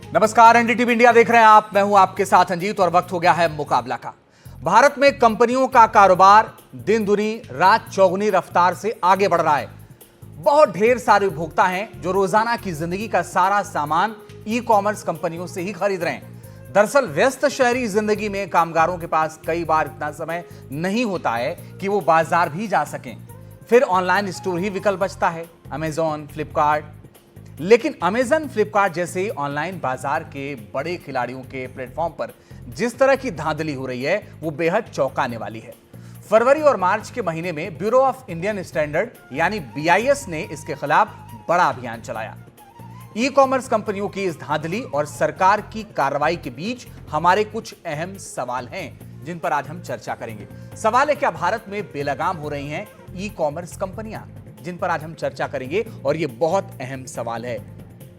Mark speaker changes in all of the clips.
Speaker 1: नमस्कार, NDTV India देख रहे हैं आप। मैं हूं आपके साथ अंजीत और वक्त हो गया है मुकाबला का। भारत में कंपनियों का कारोबार दिन दुनी रात चौगुनी रफ्तार से आगे बढ़ रहा है। बहुत ढेर सारे उपभोक्ता हैं जो रोजाना की जिंदगी का सारा सामान ई कॉमर्स कंपनियों से ही खरीद रहे हैं। दरअसल व्यस्त शहरी जिंदगी में कामगारों के पास कई बार इतना समय नहीं होता है कि वो बाजार भी जा सकें। फिर ऑनलाइन स्टोर ही विकल्प बचता है, अमेजॉन, फ्लिपकार्ट। लेकिन अमेजन, फ्लिपकार्ट जैसे ऑनलाइन बाजार के बड़े खिलाड़ियों के प्लेटफॉर्म पर जिस तरह की धांधली हो रही है वो बेहद चौंकाने वाली है। फरवरी और मार्च के महीने में ब्यूरो ऑफ इंडियन स्टैंडर्ड यानी बीआईएस ने इसके खिलाफ बड़ा अभियान चलाया। ई कॉमर्स कंपनियों की इस धांधली और सरकार की कार्रवाई के बीच हमारे कुछ अहम सवाल हैं जिन पर आज हम चर्चा करेंगे। सवाल है, क्या भारत में बेलगाम हो रही हैं ई कॉमर्स कंपनियां, जिन पर आज हम चर्चा करेंगे। और यह बहुत अहम सवाल है,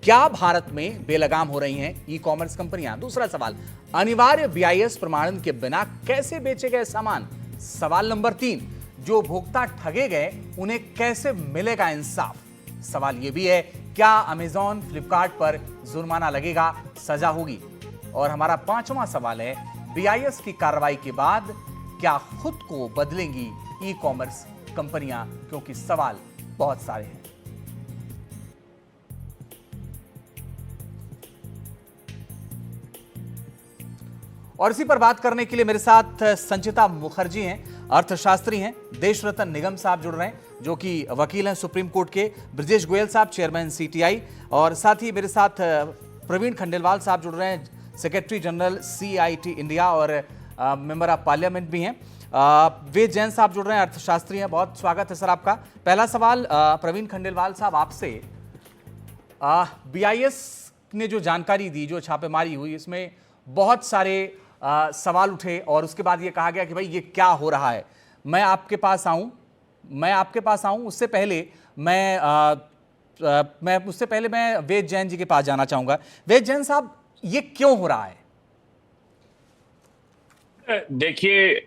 Speaker 1: क्या भारत में बेलगाम हो रही हैं ई कॉमर्स कंपनियां। दूसरा सवाल, अनिवार्य बीआईएस प्रमाणन के बिना कैसे बेचे गए सामान। सवाल नंबर 3, जो उपभोक्ता ठगे गए उन्हें कैसे मिलेगा इंसाफ। सवाल यह भी है, क्या अमेजॉन, फ्लिपकार्ट पर जुर्माना लगेगा, सजा होगी। और हमारा 5वां सवाल है, बीआईएस की कार्रवाई के बाद क्या खुद को बदलेंगी ई कॉमर्स कंपनियां, क्योंकि सवाल बहुत सारे हैं। और इसी पर बात करने के लिए मेरे साथ संचिता मुखर्जी हैं, अर्थशास्त्री हैं। देश रत्न निगम साहब जुड़ रहे हैं, जो कि वकील हैं सुप्रीम कोर्ट के। ब्रजेश गोयल साहब, चेयरमैन सीटीआई। और साथ ही मेरे साथ प्रवीण खंडेलवाल साहब जुड़ रहे हैं, सेक्रेटरी जनरल सीआईटी इंडिया और मेंबर ऑफ पार्लियामेंट भी हैं। वेद जैन साहब जुड़ रहे हैं, अर्थशास्त्री हैं। बहुत स्वागत है सर आपका। पहला सवाल प्रवीण खंडेलवाल साहब आपसे, बीआईएस ने जो जानकारी दी, जो छापेमारी हुई, इसमें बहुत सारे सवाल उठे और उसके बाद ये कहा गया कि भाई ये क्या हो रहा है। मैं आपके पास आऊं उससे पहले मैं वेद जैन जी के पास जाना चाहूंगा। वेद जैन साहब, ये क्यों हो रहा है?
Speaker 2: देखिए,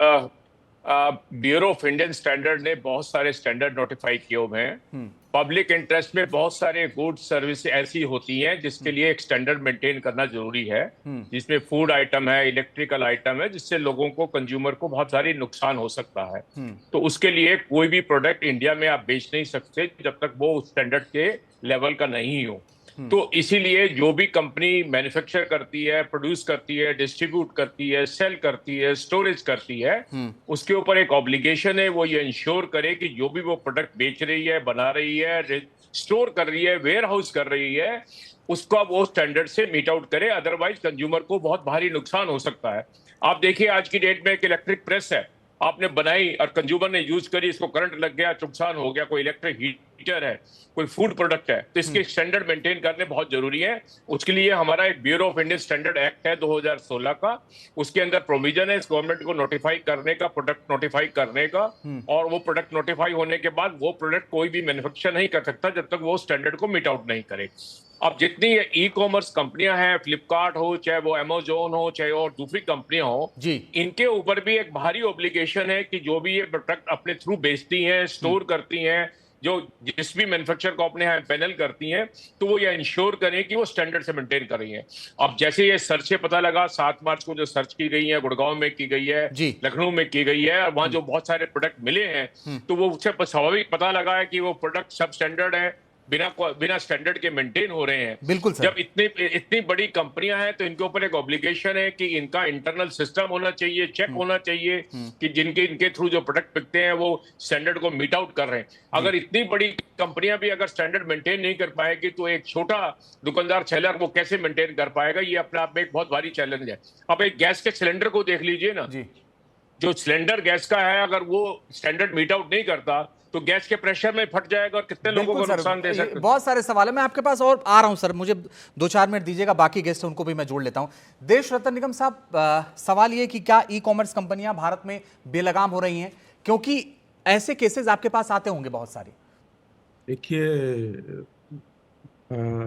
Speaker 2: ब्यूरो ऑफ इंडियन स्टैंडर्ड ने बहुत सारे स्टैंडर्ड नोटिफाई किए हुए हैं। पब्लिक इंटरेस्ट में बहुत सारे गुड्स सर्विस ऐसी होती हैं जिसके लिए एक स्टैंडर्ड मेंटेन करना जरूरी है, जिसमें फूड आइटम है, इलेक्ट्रिकल आइटम है, जिससे लोगों को, कंज्यूमर को बहुत सारी नुकसान हो सकता है। तो उसके लिए कोई भी प्रोडक्ट इंडिया में आप बेच नहीं सकते जब तक वो उस स्टैंडर्ड के लेवल का नहीं हो। तो इसीलिए जो भी कंपनी मैन्युफैक्चर करती है, प्रोड्यूस करती है, डिस्ट्रीब्यूट करती है, सेल करती है, स्टोरेज करती है, उसके ऊपर एक ऑब्लिगेशन है, वो ये इंश्योर करे कि जो भी वो प्रोडक्ट बेच रही है, बना रही है, स्टोर कर रही है, वेयर हाउस कर रही है, उसका वो स्टैंडर्ड से मीट आउट करे। अदरवाइज कंज्यूमर को बहुत भारी नुकसान हो सकता है। आप देखिए, आज की डेट में एक इलेक्ट्रिक प्रेस है, आपने बनाई और कंज्यूमर ने यूज करी, इसको करंट लग गया, नुकसान हो गया। कोई इलेक्ट्रिक हीटर है, कोई फूड प्रोडक्ट है, तो इसके स्टैंडर्ड मेंटेन करने बहुत जरूरी है। उसके लिए हमारा एक bureau of Indian standard act है 2016 का। उसके अंदर प्रोविजन है इस गवर्नमेंट को नोटिफाई करने का, प्रोडक्ट नोटिफाई करने का। और वो प्रोडक्ट नोटिफाई होने के बाद वो प्रोडक्ट कोई भी मैन्युफैक्चर नहीं कर सकता जब तक वो स्टैंडर्ड को मीट आउट नहीं करे। अब जितनी ई कॉमर्स कंपनियां हैं, फ्लिपकार्ट हो, चाहे वो अमेजोन हो, चाहे और दूसरी कंपनियां हो, इनके ऊपर भी एक भारी ऑब्लिगेशन है कि जो भी ये प्रोडक्ट अपने थ्रू बेचती हैं, स्टोर करती हैं, जो जिस भी मैन्युफैक्चर को अपने यहाँ पैनल करती हैं, तो वो ये इंश्योर करें कि वो स्टैंडर्ड से मेंटेन कर रही हैं। अब जैसे ये सर्च से पता लगा, 7 मार्च को जो सर्च की गई है, गुड़गांव में की गई है, लखनऊ में की गई है, और वहां जो बहुत सारे प्रोडक्ट मिले हैं, तो वो उससे स्वाभाविक पता लगा है कि वो प्रोडक्ट सब स्टैंडर्ड है, बिना स्टैंडर्ड के मेंटेन हो रहे हैं।
Speaker 1: बिल्कुल सर।
Speaker 2: जब इतनी बड़ी कंपनियां हैं तो इनके ऊपर एक ऑब्लिगेशन है कि इनका इंटरनल सिस्टम होना चाहिए, चेक होना चाहिए कि इनके थ्रू जो प्रोडक्ट बिकते हैं वो स्टैंडर्ड को मीट आउट कर रहे हैं। अगर इतनी बड़ी कंपनियां भी अगर स्टैंडर्ड मेंटेन नहीं कर पाएगी तो एक छोटा दुकानदार, सेलर, वो कैसे मेंटेन कर पाएगा? ये अपने आप में एक बहुत भारी चैलेंज है। अब एक गैस के सिलेंडर को देख लीजिए ना, जो सिलेंडर गैस का है, अगर वो स्टैंडर्ड मीट आउट नहीं करता तो गैस के प्रेशर में फट जाएगा और कितने लोगों को नुकसान दे सकते हैं।
Speaker 1: बहुत सारे सवाल है, मैं आपके पास और आ रहा हूं सर, मुझे 2-4 मिनट दीजिएगा, बाकी गेस्ट उनको भी मैं जोड़ लेता हूं। देश रत्न निगम साहब, सवाल ये कि क्या ई कॉमर्स कंपनियां भारत में बेलगाम हो रही हैं, क्योंकि ऐसे केसेस आपके पास आते होंगे बहुत सारे।
Speaker 3: देखिए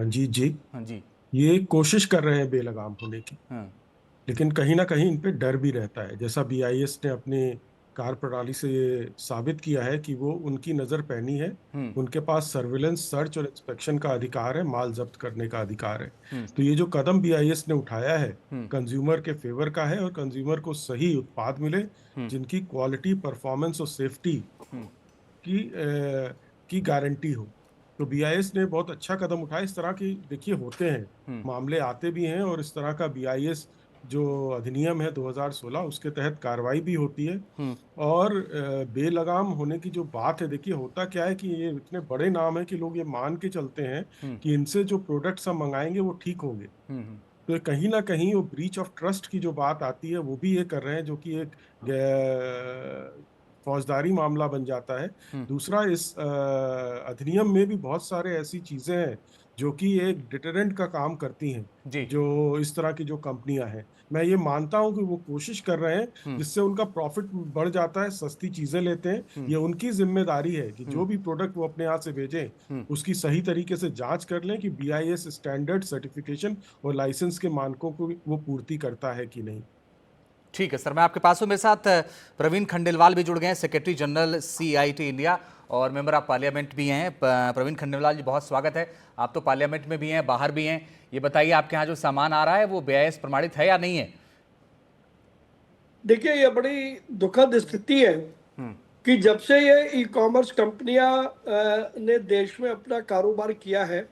Speaker 3: जी जी
Speaker 1: हाँ जी,
Speaker 3: ये कोशिश कर रहे हैं बेलगाम होने की, लेकिन कहीं ना कहीं इन पे डर भी रहता है। जैसा बीआईएस ने अपनी कार्यप्रणाली से ये साबित किया है कि वो उनकी नजर पैनी है। उनके पास सर्विलेंस, सर्च और इंस्पेक्शन का अधिकार है, माल जब्त करने का अधिकार है। तो ये जो कदम बीआईएस ने उठाया है कंज्यूमर के फेवर का है, और कंज्यूमर को सही उत्पाद मिले जिनकी क्वालिटी, परफॉर्मेंस और सेफ्टी की गारंटी हो। तो बीआईएस ने बहुत अच्छा कदम उठाया। इस तरह की देखिए होते हैं मामले, आते भी हैं, और इस तरह का बीआईएस जो अधिनियम है 2016 उसके तहत कार्रवाई भी होती है। और बेलगाम होने की जो बात है, देखिए होता क्या है कि ये इतने बड़े नाम है कि लोग ये मान के चलते हैं कि इनसे जो प्रोडक्ट्स हम मंगाएंगे वो ठीक होंगे। तो कहीं ना कहीं वो ब्रीच ऑफ ट्रस्ट की जो बात आती है वो भी ये कर रहे हैं, जो कि एक फौजदारी मामला बन जाता है। दूसरा, इस अधिनियम में भी बहुत सारे ऐसी चीजें हैं जो कि एक डिटरेंट का काम करती हैं, जो इस तरह की जो कंपनियां हैं। मैं ये मानता हूं कि वो कोशिश कर रहे हैं जिससे उनका प्रॉफिट बढ़ जाता है, सस्ती चीजें लेते हैं। ये उनकी जिम्मेदारी है कि जो भी प्रोडक्ट वो अपने यहाँ से भेजें उसकी सही तरीके से जांच कर लें कि बीआईएस स्टैंडर्ड, सर्टिफिकेशन और लाइसेंस के मानकों को वो पूर्ति करता है कि नहीं।
Speaker 1: ठीक है सर, मैं आपके पास हूँ। मेरे साथ प्रवीण खंडेलवाल भी जुड़ गए हैं, सेक्रेटरी जनरल सीआईटी इंडिया और मेंबर ऑफ पार्लियामेंट भी हैं। प्रवीण खंडेलवाल जी, बहुत स्वागत है। आप तो पार्लियामेंट में भी हैं, बाहर भी हैं। ये बताइए, आपके यहाँ जो सामान आ रहा है वो बीआईएस प्रमाणित है या नहीं है?
Speaker 4: देखिए, ये बड़ी दुखद स्थिति है कि जब से ये ई कॉमर्स कंपनियां ने देश में अपना कारोबार किया है,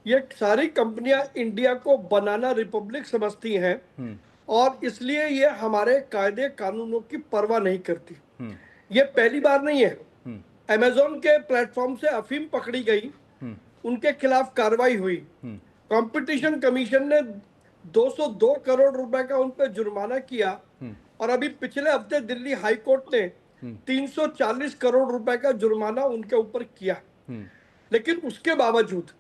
Speaker 4: ये सारी कंपनियां इंडिया को बनाना रिपब्लिक समझती हैं और इसलिए ये हमारे कायदे कानूनों की परवाह नहीं करती। ये पहली बार नहीं है। अमेज़न के प्लेटफॉर्म से अफीम पकड़ी गई, उनके खिलाफ कार्रवाई हुई। कंपटीशन कमीशन ने 202 करोड़ रुपए का उन पर जुर्माना किया और अभी पिछले हफ्ते दिल्ली हाई कोर्ट ने 340 करोड़ रुपए का जुर्माना उनके ऊपर किया। लेकिन उसके बावजूद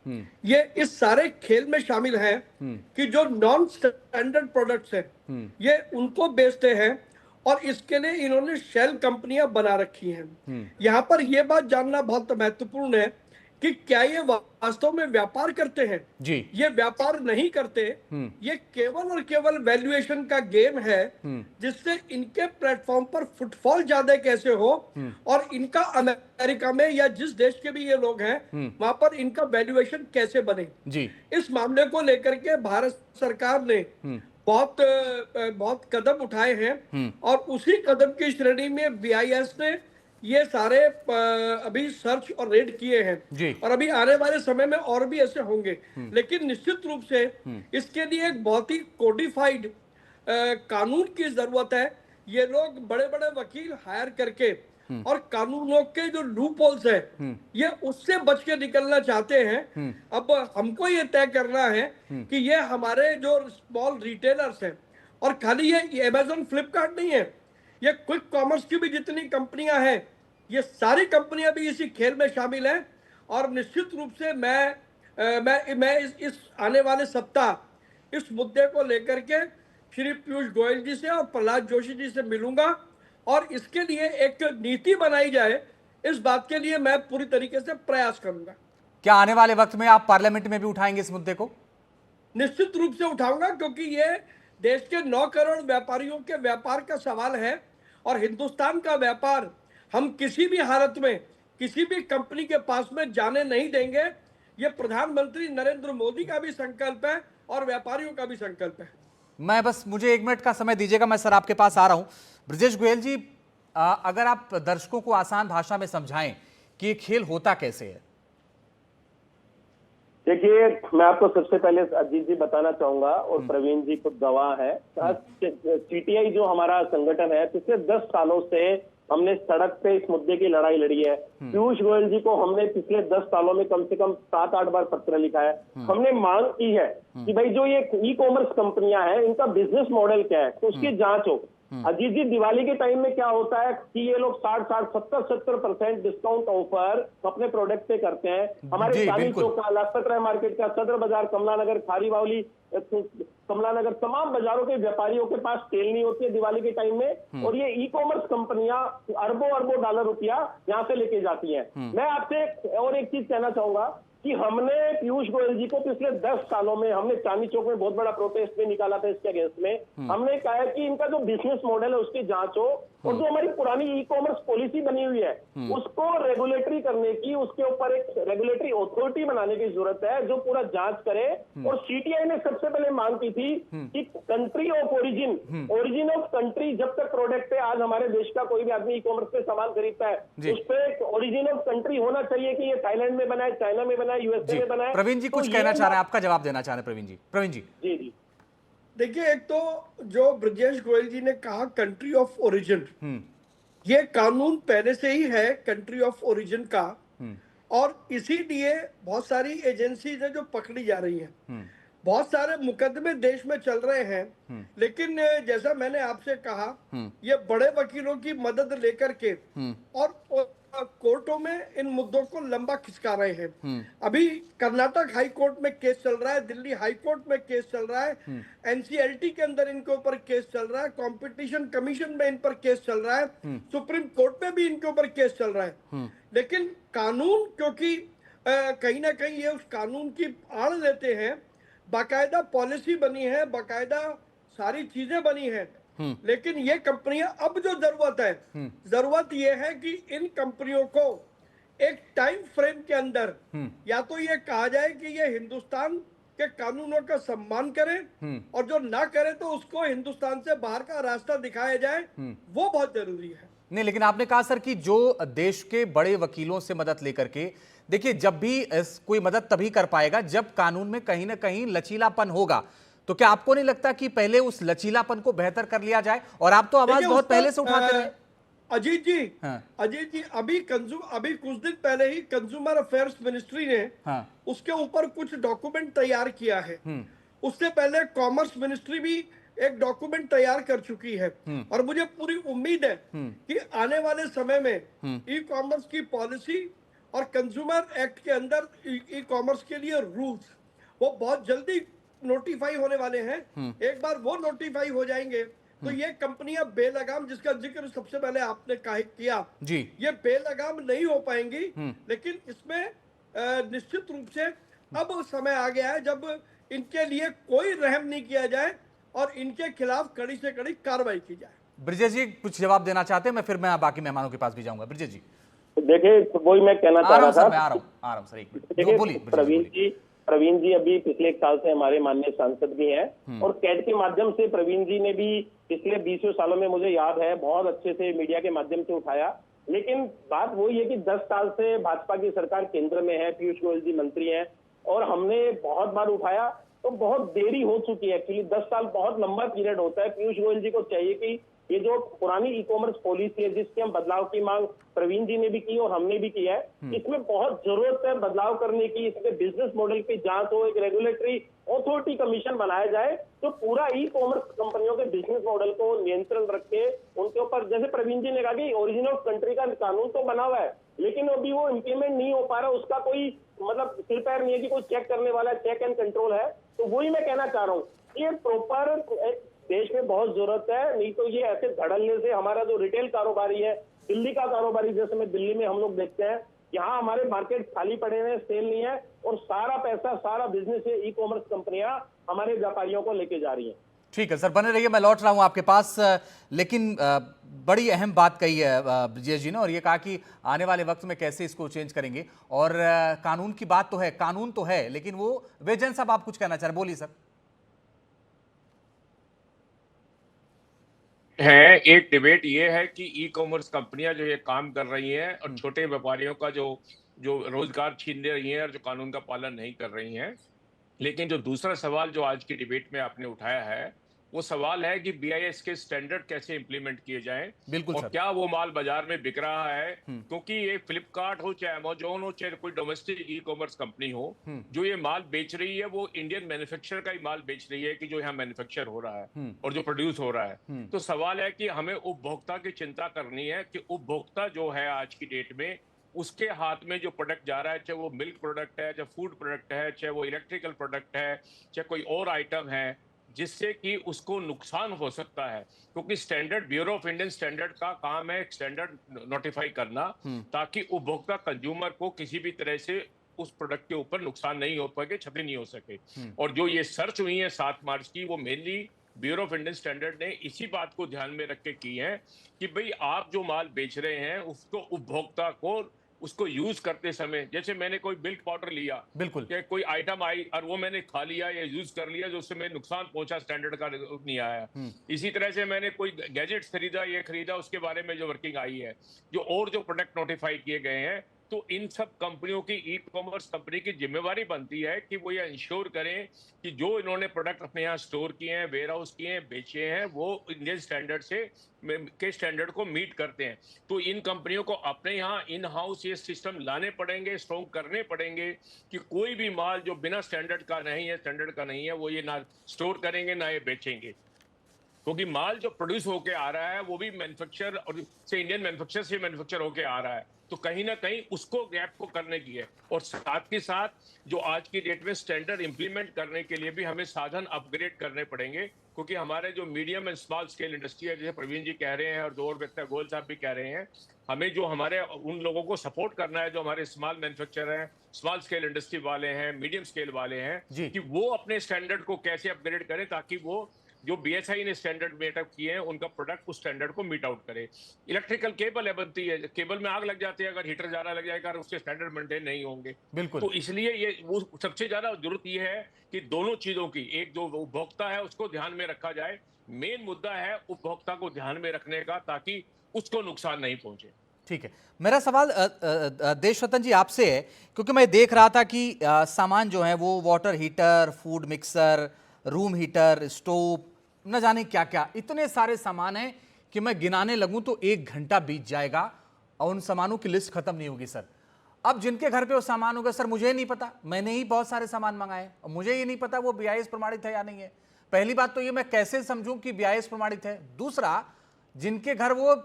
Speaker 4: ये इस सारे खेल में शामिल हैं कि जो नॉन स्टैंडर्ड प्रोडक्ट्स हैं ये उनको बेचते हैं और इसके लिए इन्होंने शेल कंपनियां बना रखी हैं। यहाँ पर यह बात जानना बहुत महत्वपूर्ण है कि क्या ये वास्तव में व्यापार करते हैं
Speaker 1: जी।
Speaker 4: ये व्यापार नहीं करते। ये केवल और केवल वैल्यूएशन का गेम है जिससे इनके प्लेटफॉर्म पर फुटफॉल ज्यादा कैसे हो और इनका अमेरिका में या जिस देश के भी ये लोग हैं वहां पर इनका वैल्यूएशन कैसे बने जी। इस मामले को लेकर के भारत सरकार ने बहुत कदम उठाए हैं और उसी कदम की श्रेणी में बीआईएस ने ये सारे अभी सर्च और रेड किए हैं और अभी आने वाले समय में और भी ऐसे होंगे। लेकिन निश्चित रूप से इसके लिए एक बहुत ही कोडिफाइड कानून की जरूरत है। ये लोग बड़े बड़े वकील हायर करके और कानूनों के जो लूप होल्स है ये उससे बच के निकलना चाहते हैं। अब हमको ये तय करना है कि ये हमारे जो स्मॉल रिटेलर्स हैं, और खाली ये अमेज़न, फ्लिपकार्ट नहीं है, ये क्विक कॉमर्स की भी जितनी कंपनियां हैं ये सारी कंपनियां भी इसी खेल में शामिल हैं। और निश्चित रूप से मैं इस आने वाले सप्ताह इस मुद्दे को लेकर के श्री पीयूष गोयल जी से और प्रहलाद जोशी जी से मिलूंगा और इसके लिए एक नीति बनाई जाए, इस बात के लिए मैं पूरी तरीके से प्रयास करूंगा।
Speaker 1: क्या आने वाले वक्त में आप पार्लियामेंट में भी उठाएंगे इस मुद्दे को?
Speaker 4: निश्चित रूप से उठाऊंगा, क्योंकि ये देश के 9 करोड़ व्यापारियों के व्यापार का सवाल है और हिंदुस्तान का व्यापार हम किसी भी हालत में किसी भी कंपनी के पास में जाने नहीं देंगे। ये प्रधानमंत्री नरेंद्र मोदी का भी संकल्प है और व्यापारियों का भी संकल्प है।
Speaker 1: मुझे 1 मिनट का समय दीजिएगा, मैं सर आपके पास आ रहा हूं। ब्रजेश गोयल जी, अगर आप दर्शकों को आसान भाषा में समझाएं कि ये खेल होता कैसे है।
Speaker 5: देखिए, मैं आपको सबसे पहले अजीत जी बताना चाहूंगा और प्रवीण जी खुद गवाह है। सीटीआई जो हमारा संगठन है, पिछले 10 सालों से हमने सड़क पे इस मुद्दे की लड़ाई लड़ी है। पीयूष गोयल जी को हमने पिछले 10 सालों में कम से कम 7-8 बार पत्र लिखा है। हमने मांग की है कि भाई जो ये ई कॉमर्स कंपनियां हैं इनका बिजनेस मॉडल क्या है, तो उसकी जांच हो। अजीत जी, दिवाली के टाइम में क्या होता है कि ये लोग 60-60, 70% डिस्काउंट ऑफर अपने प्रोडक्ट पे करते हैं। हमारे चांदनी चौक का, लाजपत राय मार्केट का, सदर बाजार, कमला नगर, खारी बावली, कमला नगर, तमाम बाजारों के व्यापारियों के पास सेल नहीं होती है दिवाली के टाइम में, और ये ई कॉमर्स कंपनियां अरबों अरबों डॉलर रुपया यहाँ से लेके जाती हैं। मैं आपसे और एक चीज कहना चाहूंगा कि हमने पीयूष गोयल जी को पिछले 10 सालों में, हमने चांदनी चौक में बहुत बड़ा प्रोटेस्ट भी निकाला था इसके अगेंस्ट में। हमने कहा है कि इनका जो बिजनेस मॉडल है उसकी जांच हो, और जो हमारी पुरानी ई कॉमर्स पॉलिसी बनी हुई है उसको रेगुलेटरी करने की, उसके ऊपर एक रेगुलेटरी अथॉरिटी बनाने की जरूरत है जो पूरा जांच करे। और सीटीआई ने सबसे पहले मांग की थी कि country of origin of country, जब तक प्रोडक्ट है, आज हमारे देश का कोई भी आदमी ई कॉमर्स पे सामान खरीदता है उस पर ओरिजिन ऑफ कंट्री होना चाहिए कि ये थाईलैंड में बना है, चाइना में बना है, यूएसए में बना है।
Speaker 1: प्रवीण जी
Speaker 5: तो
Speaker 1: कुछ कहना चाह रहे हैं, आपका जवाब देना चाह रहे हैं प्रवीण जी। प्रवीण जी
Speaker 5: जी जी
Speaker 4: देखिए, एक तो जो ब्रजेश गोयल जी ने कहा कंट्री ऑफ ओरिजिन, ये कानून पहले से ही है कंट्री ऑफ ओरिजिन का, और इसीलिए बहुत सारी एजेंसीज है जो पकड़ी जा रही हैं। बहुत सारे मुकदमे देश में चल रहे हैं, लेकिन जैसा मैंने आपसे कहा, ये बड़े वकीलों की मदद लेकर के और कोर्टों में इन मुद्दों को लंबा खिसका रहे हैं। अभी कर्नाटक हाई कोर्ट में केस चल रहा है, दिल्ली हाई कोर्ट में केस चल रहा है, एनसीएलटी के अंदर इनके ऊपर केस चल रहा है, कंपटीशन कमीशन में इन पर केस चल रहा है, सुप्रीम कोर्ट में भी इनके ऊपर केस चल रहा है। लेकिन कानून, क्योंकि कहीं ना कहीं ये उस कानून की आड़ लेते हैं, बाकायदा पॉलिसी बनी है, बाकायदा सारी चीजें बनी हैं, लेकिन ये कंपनियां, अब जो जरूरत ये है कि इन कंपनियों को एक टाइम फ्रेम के अंदर या तो ये कहा जाए कि ये हिंदुस्तान के कानूनों का सम्मान करें, और जो ना करे तो उसको हिंदुस्तान से बाहर का रास्ता दिखाया जाए, वो बहुत जरूरी है।
Speaker 1: नहीं, लेकिन आपने कहा सर कि जो देश के बड़े वकीलों से मदद लेकर के, देखिए जब भी कोई मदद तभी कर पाएगा जब कानून में कहीं ना कहीं लचीलापन होगा। तो क्या आपको नहीं लगता कि पहले उस लचीलापन को बेहतर कर लिया जाए? और आप तो आवाज बहुत पहले से उठाते रहे।
Speaker 4: अजीत जी, अभी कुछ दिन पहले ही कंज्यूमर अफेयर्स मिनिस्ट्री ने उसके ऊपर कुछ डॉक्यूमेंट तैयार किया है। उससे पहले कॉमर्स मिनिस्ट्री भी एक डॉक्यूमेंट तैयार कर चुकी है, और मुझे पूरी उम्मीद है कि आने वाले समय में ई कॉमर्स की पॉलिसी और कंज्यूमर एक्ट के अंदर ई कॉमर्स के लिए रूल्स वो बहुत जल्दी नोटिफाई होने वाले हैं। एक बार वो नोटिफाई हो जाएंगे तो ये कंपनियां बेलगाम, जिसका जिक्र सबसे पहले आपने किया जी, ये बेलगाम नहीं हो पाएंगी। लेकिन इसमें निश्चित रूप से अब समय आ गया है जब इनके लिए कोई रहम नहीं किया जाए और इनके खिलाफ कड़ी से कड़ी कार्रवाई की जाए।
Speaker 1: ब्रजेश जी कुछ जवाब देना चाहते हैं? मैं फिर मैं बाकी मेहमानों के पास भी जाऊंगा। ब्रजेश जी
Speaker 5: देखिए, वही मैं कहना चाह रहा था।
Speaker 1: मैं आ रहा हूं सर, एक मिनट बोलिए।
Speaker 5: प्रवीण जी अभी पिछले 1 साल से हमारे माननीय सांसद भी हैं, और कैट के माध्यम से प्रवीण जी ने भी पिछले 20 सालों में, मुझे याद है, बहुत अच्छे से मीडिया के माध्यम से उठाया। लेकिन बात वही है कि 10 साल से भाजपा की सरकार केंद्र में है, पीयूष गोयल जी मंत्री हैं, और हमने बहुत बार उठाया, तो बहुत देरी हो चुकी है। एक्चुअली 10 साल बहुत लंबा पीरियड होता है। पीयूष गोयल जी को चाहिए कि ये जो पुरानी ई कॉमर्स पॉलिसी है जिसके हम बदलाव की मांग प्रवीण जी ने भी की और हमने भी की है, इसमें बहुत जरूरत है बदलाव करने की। इसके बिजनेस मॉडल की जांच हो, एक रेगुलेटरी अथॉरिटी कमीशन बनाया जाए तो पूरा ई कॉमर्स कंपनियों के बिजनेस मॉडल को नियंत्रण रख के उनके ऊपर, जैसे प्रवीण जी ने कहा कि ओरिजिन ऑफ कंट्री का कानून तो बना हुआ है, लेकिन अभी वो इम्प्लीमेंट नहीं हो पा रहा, उसका कोई मतलब सिर पैर नहीं है कि कोई चेक करने वाला, चेक एंड कंट्रोल है। तो वही मैं कहना चाह रहा हूँ, ये प्रॉपर देश में बहुत जरूरत है, नहीं तो ये ऐसे धड़ल्ले से हमारा जो रिटेल कारोबारी है, दिल्ली का कारोबारी, जैसे में दिल्ली में हम लोग देखते हैं, यहाँ हमारे मार्केट खाली पड़े हैं, सेल नहीं है, और सारा पैसा, सारा बिजनेस है ई कॉमर्स कंपनियां हमारे व्यापारियों को लेके जा रही हैं।
Speaker 1: ठीक है सर, बने रहिए, मैं लौट रहा हूं आपके पास। लेकिन बड़ी अहम बात कही है ब्रजेश जी ने, और ये कहा कि आने वाले वक्त में कैसे इसको चेंज करेंगे। और कानून की बात तो है, कानून तो है, लेकिन वो वेजन साहब आप कुछ कहना चाह रहे, बोलिए सर।
Speaker 2: एक डिबेट ये है कि ई कॉमर्स कंपनियां जो ये काम कर रही हैं और छोटे व्यापारियों का जो रोजगार छीन रही हैं और जो कानून का पालन नहीं कर रही हैं। लेकिन जो दूसरा सवाल जो आज की डिबेट में आपने उठाया है, वो सवाल है कि बीआईएस के स्टैंडर्ड कैसे इंप्लीमेंट किए जाएं,
Speaker 1: बिल्कुल
Speaker 2: और
Speaker 1: सर।
Speaker 2: क्या वो माल बाजार में बिक रहा है। क्योंकि ये फ्लिपकार्ट हो, चाहे अमेजोन हो, चाहे कोई डोमेस्टिक ई कॉमर्स कंपनी हो, जो ये माल बेच रही है वो इंडियन मैन्युफैक्चरर का ही माल बेच रही है कि जो यहाँ मैन्युफैक्चर हो रहा है और जो प्रोड्यूस हो रहा है। तो सवाल है कि हमें उपभोक्ता की चिंता करनी है कि उपभोक्ता जो है आज की डेट में, उसके हाथ में जो प्रोडक्ट जा रहा है, चाहे वो मिल्क प्रोडक्ट है, चाहे फूड प्रोडक्ट है, चाहे वो इलेक्ट्रिकल प्रोडक्ट है, चाहे कोई और आइटम है, जिससे कि उसको नुकसान हो सकता है। क्योंकि standard, bureau of Indian standard का काम है स्टैंडर्ड नोटिफाई करना, ताकि उपभोक्ता कंज्यूमर को किसी भी तरह से उस प्रोडक्ट के ऊपर नुकसान नहीं हो सके, क्षति नहीं हो सके। और जो ये सर्च हुई है 7 मार्च की, वो mainly bureau of Indian standard ने इसी बात को ध्यान में रख के की है कि भाई आप जो माल बेच रहे हैं उसको उपभोक्ता को उसको यूज करते समय, जैसे मैंने कोई मिल्क पाउडर लिया,
Speaker 1: बिल्कुल,
Speaker 2: कि कोई आइटम आई और वो मैंने खा लिया या यूज कर लिया, जो उससे मैं नुकसान पहुंचा, स्टैंडर्ड का नहीं आया। इसी तरह से मैंने कोई गैजेट्स खरीदा, ये खरीदा, उसके बारे में जो वर्किंग आई है, जो और जो प्रोडक्ट नोटिफाई किए गए हैं, तो इन सब कंपनियों की, ई कॉमर्स कंपनी की जिम्मेवारी बनती है कि वो ये इंश्योर करें कि जो इन्होंने प्रोडक्ट अपने यहाँ स्टोर किए हैं, वेयर हाउस किए हैं, बेचे हैं, वो इंडियन स्टैंडर्ड से के स्टैंडर्ड को मीट करते हैं। तो इन कंपनियों को अपने यहाँ इन हाउस ये सिस्टम लाने पड़ेंगे, स्ट्रॉन्ग करने पड़ेंगे कि कोई भी माल जो बिना स्टैंडर्ड का नहीं है, स्टैंडर्ड का नहीं है, वो ये ना स्टोर करेंगे ना ये बेचेंगे। क्योंकि माल जो प्रोड्यूस होके आ रहा है वो भी मैन्युफैक्चर और से इंडियन मैन्युफैक्चर से मैन्युफैक्चर होके आ रहा है, तो कहीं ना कहीं उसको गैप को करने की है। और साथ के साथ जो आज की डेट में स्टैंडर्ड इंप्लीमेंट करने के लिए भी हमें साधन अपग्रेड करने पड़ेंगे, क्योंकि हमारे जो medium and small scale industry है, जैसे प्रवीण जी कह रहे हैं और दो और व्यक्ति गोयल साहब भी कह रहे हैं, हमें जो हमारे उन लोगों को सपोर्ट करना है जो हमारे स्मॉल मैन्युफैक्चर हैं, स्मॉल स्केल इंडस्ट्री वाले हैं, मीडियम स्केल वाले हैं, कि वो अपने स्टैंडर्ड को कैसे अपग्रेड करें ताकि वो जो बीएसआई ने स्टैंडर्ड मीटअप किए हैं उनका प्रोडक्ट उस स्टैंडर्ड को मीट आउट करे। इलेक्ट्रिकल केबल है बनती है, केबल में आग लग जाती है, अगर हीटर ज्यादा लग जाएगा, उसके स्टैंडर्ड मेंटेन नहीं होंगे।
Speaker 1: बिल्कुल।
Speaker 2: तो इसलिए ये वो सबसे ज्यादा जरूरत ये है कि दोनों चीजों की, एक जो उपभोक्ता है उसको ध्यान में रखा जाए, मेन मुद्दा है उपभोक्ता को ध्यान में रखने का ताकि उसको नुकसान नहीं पहुंचे।
Speaker 1: ठीक है, मेरा सवाल देशरतन जी आपसे है, क्योंकि मैं देख रहा था कि सामान जो है वो water heater, food mixer, room heater, stove, न जाने क्या क्या, इतने सारे सामान हैं कि मैं गिनाने लगूं तो 1 घंटा बीत जाएगा और उन सामानों की लिस्ट खत्म नहीं होगी सर। अब जिनके घर पे वो सामान होगा सर, मुझे नहीं पता, मैंने ही बहुत सारे सामान मंगाए और मुझे ये नहीं पता वो BIS प्रमाणित है या नहीं है। पहली बात तो ये, मैं कैसे समझूं कि BIS प्रमाणित है? दूसरा, जिनके घर वो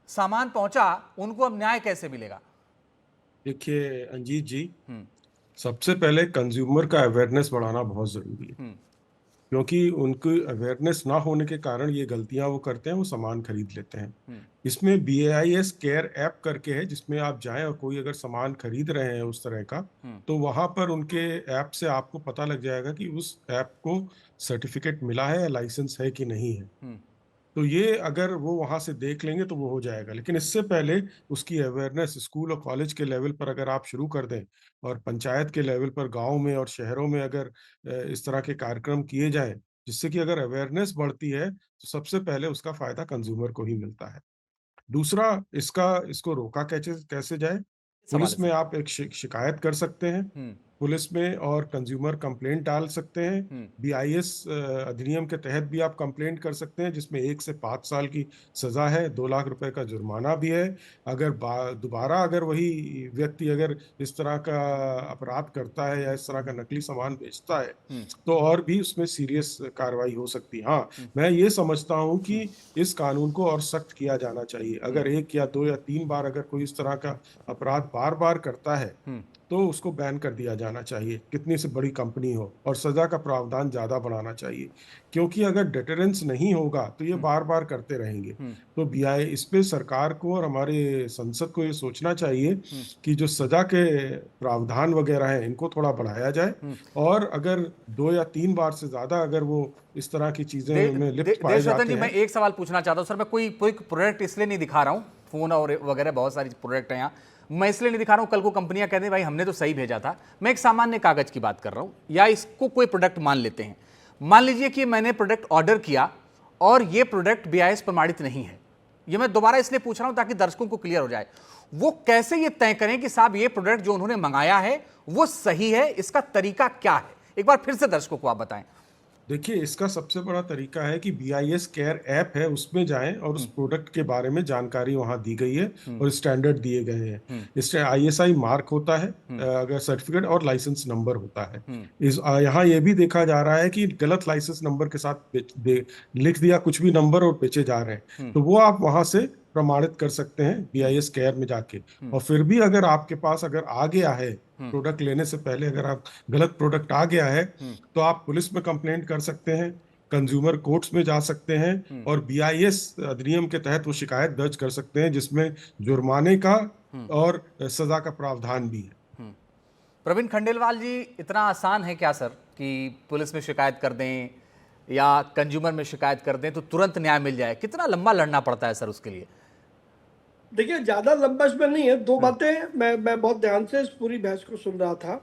Speaker 1: सामान पहुंचा उनको अब न्याय कैसे मिलेगा?
Speaker 3: देखिए अंजीत जी, सबसे पहले कंज्यूमर का अवेयरनेस बढ़ाना बहुत जरूरी है, क्योंकि उनकी अवेयरनेस ना होने के कारण ये गलतियां वो करते हैं, वो सामान खरीद लेते हैं। इसमें BIS केयर ऐप करके है, जिसमें आप जाएं और कोई अगर सामान खरीद रहे हैं उस तरह का, तो वहां पर उनके ऐप से आपको पता लग जाएगा कि उस ऐप को सर्टिफिकेट मिला है या लाइसेंस है कि नहीं है। तो ये अगर वो वहां से देख लेंगे तो वो हो जाएगा, लेकिन इससे पहले उसकी अवेयरनेस स्कूल और कॉलेज के लेवल पर अगर आप शुरू कर दें और पंचायत के लेवल पर गांव में और शहरों में अगर इस तरह के कार्यक्रम किए जाएं, जिससे कि अगर अवेयरनेस बढ़ती है तो सबसे पहले उसका फायदा कंज्यूमर को ही मिलता है। दूसरा, इसको रोका कैसे कैसे जाए?
Speaker 1: सवाल
Speaker 3: पुलिस
Speaker 1: है
Speaker 3: में
Speaker 1: सर।
Speaker 3: आप एक शिकायत कर सकते हैं, पुलिस में, और कंज्यूमर कंप्लेंट डाल सकते हैं। BIS अधिनियम के तहत भी आप कंप्लेंट कर सकते हैं, जिसमें 1 से 5 साल की सजा है, 2 लाख रुपए का जुर्माना भी है। अगर दोबारा अगर वही व्यक्ति अगर इस तरह का अपराध करता है या इस तरह का नकली सामान बेचता है तो और भी उसमें सीरियस कार्रवाई हो सकती है। हाँ, मैं ये समझता हूँ कि इस कानून को और सख्त किया जाना चाहिए। अगर 1 या 2 या 3 बार अगर कोई इस तरह का अपराध बार बार करता है तो उसको बैन कर दिया जाना चाहिए, कितनी से बड़ी कंपनी हो, और सजा का प्रावधान ज्यादा बढ़ाना चाहिए, क्योंकि अगर डिटरेंस नहीं होगा तो ये बार बार करते रहेंगे। तो इस पे सरकार को और हमारे संसद को ये सोचना चाहिए कि जो सजा के प्रावधान वगैरह हैं इनको थोड़ा बढ़ाया जाए, और अगर 2 या 3 बार से ज्यादा अगर वो इस तरह की चीजें में लिप्त पाए
Speaker 1: देशरतन
Speaker 3: जाते
Speaker 1: जी,
Speaker 3: हैं।
Speaker 1: मैं एक सवाल पूछना चाहता हूं सर। मैं कोई प्रोडक्ट इसलिए नहीं दिखा रहा हूं, फोन और वगैरह बहुत सारी प्रोडक्ट हैं यहाँ, मैं इसलिए नहीं दिखा रहा हूं कल को कंपनियां कहते हैं भाई हमने तो सही भेजा था। मैं एक सामान्य कागज की बात कर रहा हूं, या इसको कोई प्रोडक्ट मान लेते हैं। मान लीजिए कि मैंने प्रोडक्ट ऑर्डर किया और ये प्रोडक्ट BIS प्रमाणित नहीं है। ये मैं दोबारा इसलिए पूछ रहा हूं ताकि दर्शकों को क्लियर हो जाए। वो कैसे ये तय करें कि साहब ये प्रोडक्ट जो उन्होंने मंगाया है वो सही है? इसका तरीका क्या है? एक बार फिर से दर्शकों को आप बताएं।
Speaker 3: देखिए, इसका सबसे बड़ा तरीका है कि BIS केयर ऐप है, उसमें जाएं और उस प्रोडक्ट के बारे में जानकारी वहां दी गई है और स्टैंडर्ड दिए गए हैं। इससे ISI मार्क होता है, अगर सर्टिफिकेट, और लाइसेंस नंबर होता है। यहाँ ये भी देखा जा रहा है कि गलत लाइसेंस नंबर के साथ लिख दिया कुछ भी नंबर और बेचे जा रहे हैं, तो वो आप वहां से प्रमाणित कर सकते हैं BIS केयर में जाके। और फिर भी अगर आपके पास अगर आ गया है, प्रोडक्ट लेने से पहले अगर आप गलत प्रोडक्ट आ गया है, तो आप पुलिस में कंप्लेंट कर सकते हैं, कंज्यूमर कोर्ट्स में जा सकते हैं, और BIS अधिनियम के तहत वो शिकायत दर्ज कर सकते हैं, जिसमें जुर्माने का और सजा का प्रावधान भी है।
Speaker 1: प्रवीण खंडेलवाल जी, इतना आसान है क्या सर कि पुलिस में शिकायत कर दें या कंज्यूमर में शिकायत कर दें तो तुरंत न्याय मिल जाए? कितना लंबा लड़ना पड़ता है सर उसके लिए?
Speaker 4: देखिए, ज्यादा लंबा इसमें नहीं है। दो बातें मैं बहुत ध्यान से इस पूरी बहस को सुन रहा था।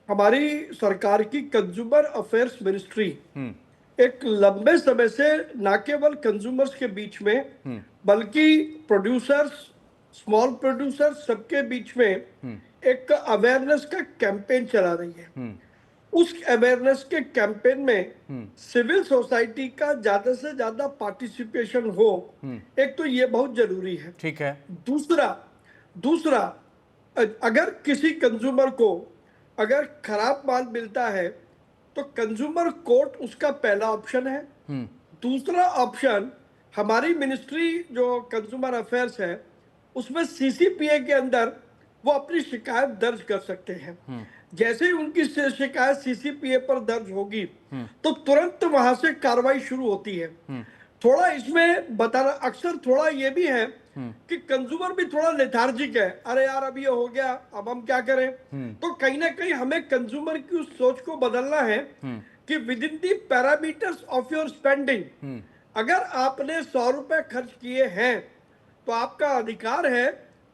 Speaker 4: हमारी सरकार की कंज्यूमर अफेयर्स मिनिस्ट्री एक लंबे समय से न केवल कंज्यूमर्स के बीच में बल्कि प्रोड्यूसर्स, स्मॉल प्रोड्यूसर्स, सबके बीच में एक अवेयरनेस का कैंपेन चला रही है। उस अवेयरनेस के कैंपेन में सिविल सोसाइटी का ज्यादा से ज्यादा पार्टिसिपेशन हो, एक तो ये बहुत जरूरी है।
Speaker 1: ठीक है।
Speaker 4: दूसरा, अगर किसी कंज्यूमर को अगर खराब माल मिलता है तो कंज्यूमर कोर्ट उसका पहला ऑप्शन है। दूसरा ऑप्शन, हमारी मिनिस्ट्री जो कंज्यूमर अफेयर्स है उसमें सीसीपीए के अंदर वो अपनी शिकायत दर्ज कर सकते हैं। जैसे ही उनकी शिकायत सीसीपीए पर दर्ज होगी तो तुरंत वहां से कार्रवाई शुरू होती है। थोड़ा इसमें बताना, अक्सर थोड़ा ये भी है कि कंज्यूमर भी थोड़ा लेथार्जिक है, अरे यार अब ये हो गया, अब हम क्या करें। तो कहीं ना कहीं हमें कंज्यूमर की उस सोच को बदलना है कि with in the parameters of your spending, अगर आपने 100 रुपए खर्च किए हैं तो आपका अधिकार है